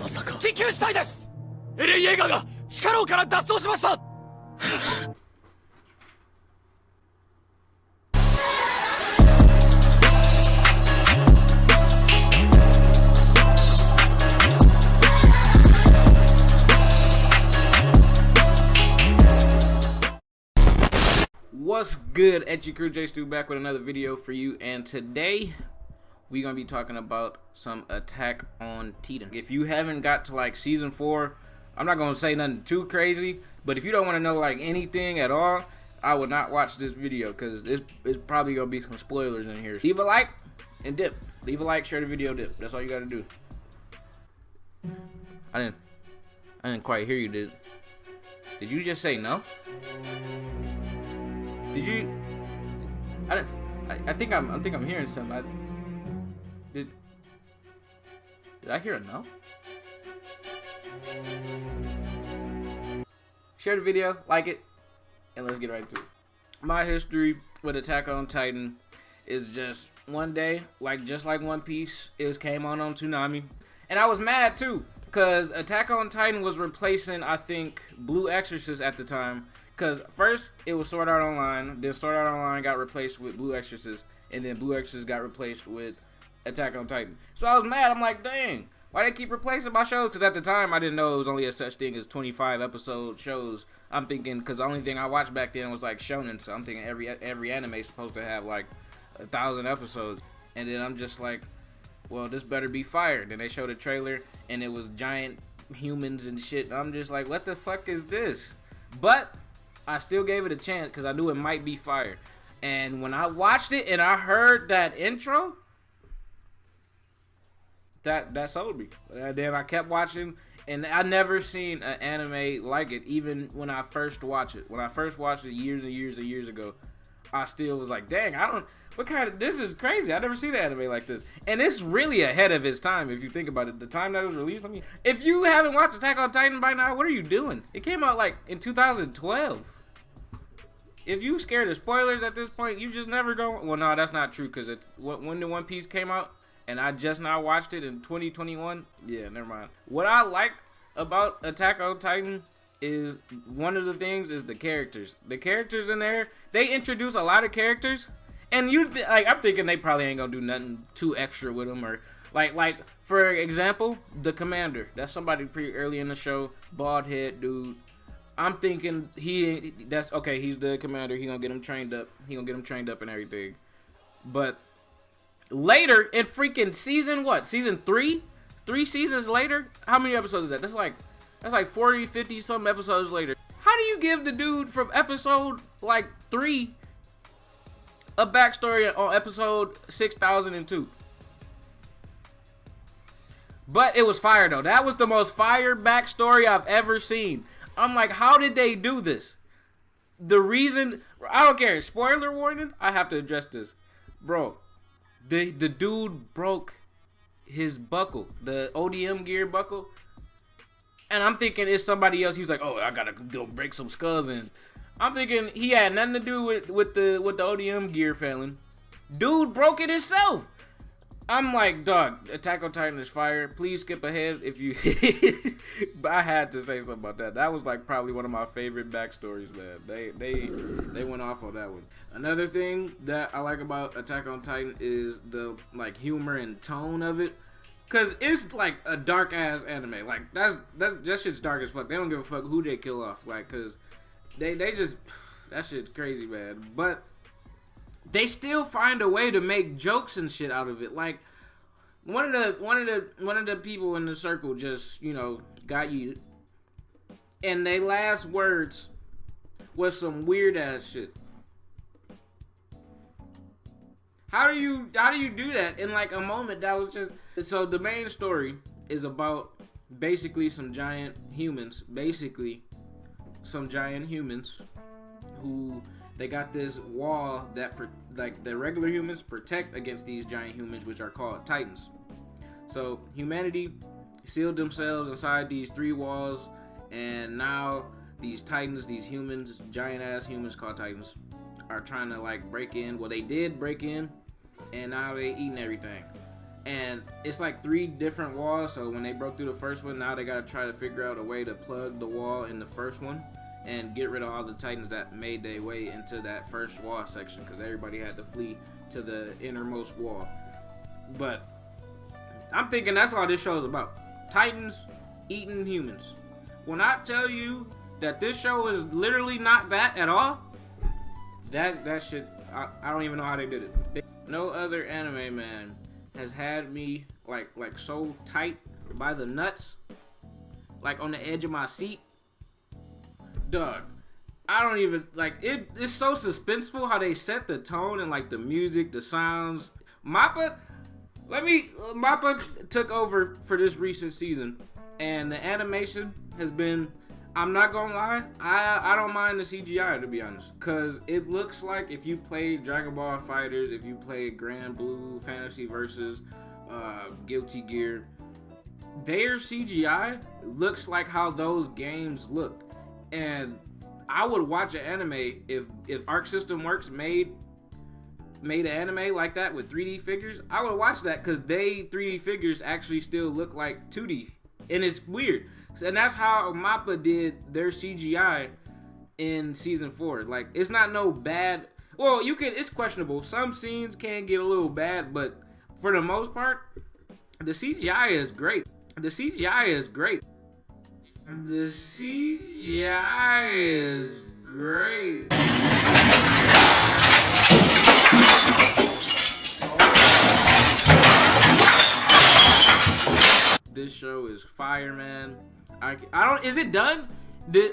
さか。緊急事態です。エレン・イェーガーが地下牢から脱走しました。What's good, Etchy Crew? J Stu back with another video for you, and today we're gonna be talking about some Attack on Titan. If you haven't got to like season 4, I'm not gonna say nothing too crazy, but if you don't want to know like anything at all, I would not watch this video because it's probably gonna be some spoilers in here. Leave a like and dip. Leave a like, share the video, dip. That's all you gotta do. I didn't quite hear you, did you just say no? Did you? I think I'm hearing something. Did I hear a no? Share the video, like it, and let's get right to it. My history with Attack on Titan is just one day, just like One Piece, it came on Toonami, and I was mad too, cause Attack on Titan was replacing, I think, Blue Exorcist at the time. Because first, it was Sword Art Online, then Sword Art Online got replaced with Blue Exorcist, and then Blue Exorcist got replaced with Attack on Titan. So I was mad. I'm like, dang, why they keep replacing my shows? Because at the time, I didn't know it was only a such thing as 25 episode shows. I'm thinking, because the only thing I watched back then was like shonen, so I'm thinking every anime is supposed to have like 1,000 episodes. And then I'm just like, well, this better be fire. Then they showed a trailer, and it was giant humans and shit. I'm just like, what the fuck is this? But I still gave it a chance because I knew it might be fire. And when I watched it and I heard that intro, that sold me. And then I kept watching, and I never seen an anime like it, even when I first watched it. When I first watched it years and years and years ago, I still was like, dang, this is crazy. I never seen an anime like this. And it's really ahead of its time if you think about it. The time that it was released, I mean, if you haven't watched Attack on Titan by now, what are you doing? It came out like in 2012. If you scared of spoilers at this point, you just never go. Well, no, that's not true, because when the One Piece came out, and I just now watched it in 2021. Yeah, never mind. What I like about Attack on Titan is one of the things is the characters. The characters in there, they introduce a lot of characters, and I'm thinking they probably ain't gonna do nothing too extra with them, or like for example, the commander. That's somebody pretty early in the show, bald head dude. I'm thinking that's okay. He's the commander. He gonna get him trained up. He gonna get him trained up and everything. But later in freaking season Season 3? 3 seasons later? How many episodes is that? That's like 40, 50 some episodes later. How do you give the dude from episode 3 a backstory on episode 6002? But it was fire though. That was the most fire backstory I've ever seen. I'm like, how did they do this? The reason, I don't care, spoiler warning, I have to address this. Bro, the dude broke his buckle, the ODM gear buckle. And I'm thinking it's somebody else. He's like, oh, I gotta go break some skulls in. I'm thinking he had nothing to do with the ODM gear failing. Dude broke it himself. I'm like, dog, Attack on Titan is fire. Please skip ahead if you... But I had to say something about that. That was like probably one of my favorite backstories, man. They went off on that one. Another thing that I like about Attack on Titan is the humor and tone of it. Cause it's like a dark ass anime. Like that shit's dark as fuck. They don't give a fuck who they kill off. Like, cause they just, that shit's crazy, man. But they still find a way to make jokes and shit out of it. Like one of the people in the circle just, got yeeted, and they last words was some weird ass shit. How do you do that in like a moment that was just... So the main story is about basically some giant humans who they got this wall that the regular humans protect against these giant humans, which are called Titans. So humanity sealed themselves inside these 3 walls, and now these Titans, these humans, giant ass humans called Titans, are trying to break in. Well, they did break in, and now they eating everything. and it's like 3 different walls. So when they broke through the first one, now they gotta try to figure out a way to plug the wall in the first one and get rid of all the Titans that made their way into that first wall section, because everybody had to flee to the innermost wall. But I'm thinking that's all this show is about: Titans eating humans. When I tell you that this show is literally not that at all, that shit, I don't even know how they did it. No other anime, man, has had me like so tight by the nuts, like on the edge of my seat. Dog, I don't even like it. It's so suspenseful how they set the tone and like the music, the sounds. Mappa took over for this recent season, and the animation has been, I'm not gonna lie, I don't mind the CGI, to be honest, cause it looks like if you played Dragon Ball FighterZ, if you played Grand Blue Fantasy versus Guilty Gear, their CGI looks like how those games look. And I would watch an anime if Arc System Works made an anime like that with 3D figures. I would watch that, because they 3D figures actually still look like 2D, and it's weird. And that's how Mappa did their CGI in season 4. Like, it's not no bad. Well, it's questionable. Some scenes can get a little bad, but for the most part, the CGI is great. The CGI is great. The CGI is great. This show is fire, man. I don't. Is it done?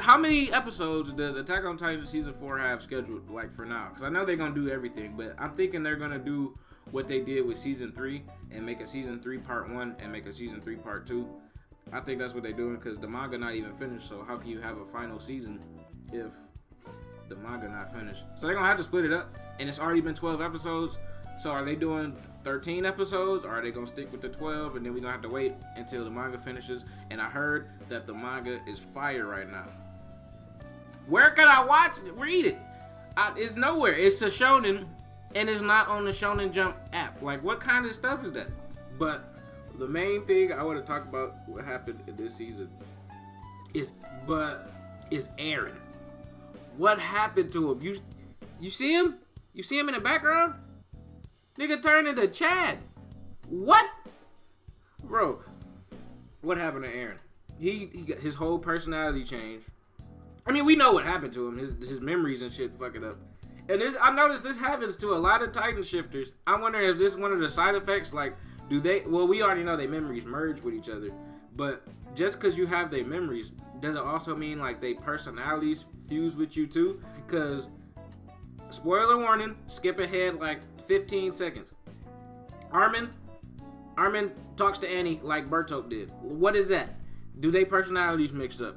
How many episodes does Attack on Titan season 4 have scheduled, like, for now? Because I know they're gonna do everything, but I'm thinking they're gonna do what they did with season 3 and make a season 3 part 1 and make a season 3 part 2. I think that's what they're doing, because the manga not even finished. So how can you have a final season if the manga not finished? So they're gonna have to split it up, and it's already been 12 episodes. So are they doing 13 episodes, or are they gonna stick with the 12, and then we're gonna have to wait until the manga finishes? And I heard that the manga is fire right now. Where can I watch it? Read it? It's nowhere. It's a shonen, and it's not on the Shonen Jump app. Like, what kind of stuff is that? But the main thing I want to talk about what happened in this season is Eren. What happened to him? You see him? You see him in the background? Nigga turned into Chad. What? Bro, what happened to Eren? He got his whole personality changed. I mean, we know what happened to him. His memories and shit fuck it up. And I noticed this happens to a lot of Titan shifters. I wonder if this is one of the side effects. Like, well, we already know their memories merge with each other. But just because you have their memories, does it also mean like their personalities fuse with you too? Because, spoiler warning, skip ahead like 15 seconds. Armin talks to Annie like Bertolt did. What is that? Do they personalities mixed up?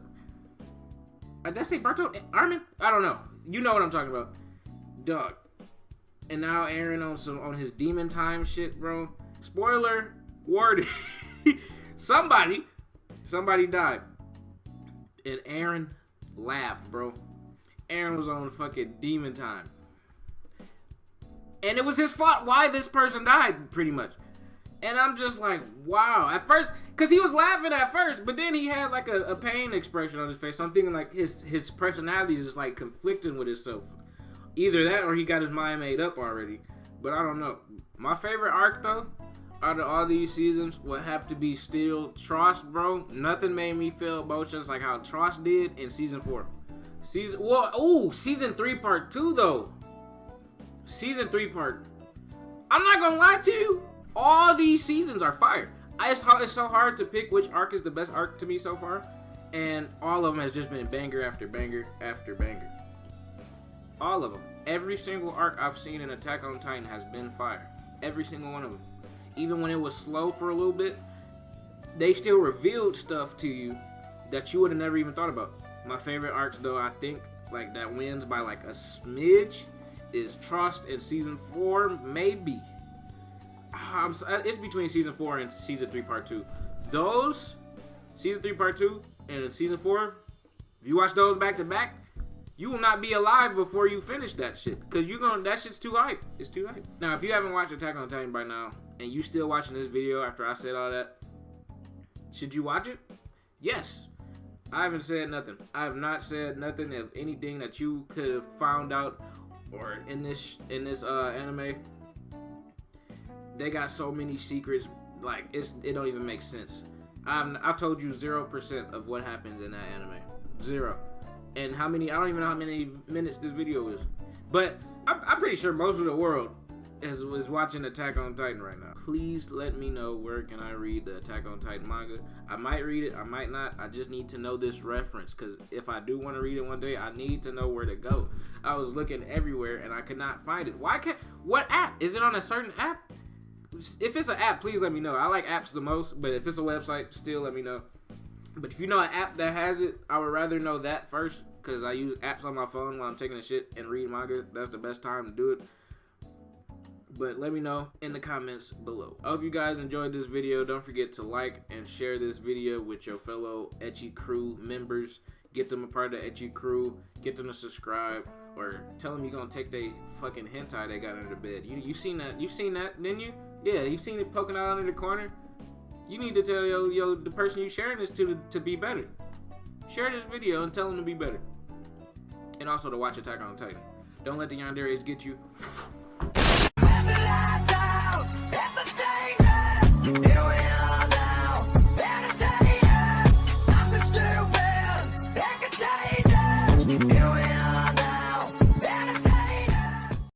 Did I say Bertolt? Armin? I don't know. You know what I'm talking about. Dog. And now Eren on his demon time shit, bro. Spoiler warning. Somebody died. And Eren laughed, bro. Eren was on fucking demon time. And it was his fault why this person died, pretty much. And I'm just like, wow. At first, because he was laughing at first, but then he had like a pain expression on his face. So I'm thinking like his personality is just like conflicting with itself. Either that or he got his mind made up already. But I don't know. My favorite arc, though, out of all these seasons, would have to be still Trost, bro. Nothing made me feel emotions like how Trost did in season 4. Season 3 part 2, though. Season 3 part. I'm not gonna lie to you. All these seasons are fire. It's so hard to pick which arc is the best arc to me so far. And all of them has just been banger after banger after banger. All of them. Every single arc I've seen in Attack on Titan has been fire. Every single one of them. Even when it was slow for a little bit, they still revealed stuff to you that you would have never even thought about. My favorite arcs, though, I think, like, that wins by, like, a smidge is Trost in season 4, maybe. It's between season 4 and season 3 part 2. Those, season 3 part 2 and season 4, if you watch those back to back, you will not be alive before you finish that shit. Because that shit's too hype. It's too hype. Now, if you haven't watched Attack on Titan by now, and you still watching this video after I said all that, should you watch it? Yes. I haven't said nothing. I have not said nothing of anything that you could have found out or in this anime. They got so many secrets, like it don't even make sense. I told you 0% of what happens in that anime. 0. And how many? I don't even know how many minutes this video is. But I'm pretty sure most of the world is watching Attack on Titan right now. Please let me know where can I read the Attack on Titan manga. I might read it, I might not. I just need to know this reference, because if I do want to read it one day, I need to know where to go. I was looking everywhere and I could not find it. What app? Is it on a certain app? If it's an app, please let me know. I like apps the most, but if it's a website, still let me know. But if you know an app that has it, I would rather know that first, because I use apps on my phone while I'm taking a shit and read manga. That's the best time to do it. But let me know in the comments below. I hope you guys enjoyed this video. Don't forget to like and share this video with your fellow Ecchi Crew members. Get them a part of the Ecchi Crew. Get them to subscribe. Or tell them you're going to take their fucking hentai they got under the bed. You seen that? You seen that, didn't you? Yeah, you seen it poking out under the corner? You need to tell the person you sharing this to be better. Share this video and tell them to be better. And also to watch Attack on Titan. Don't let the yanderes get you.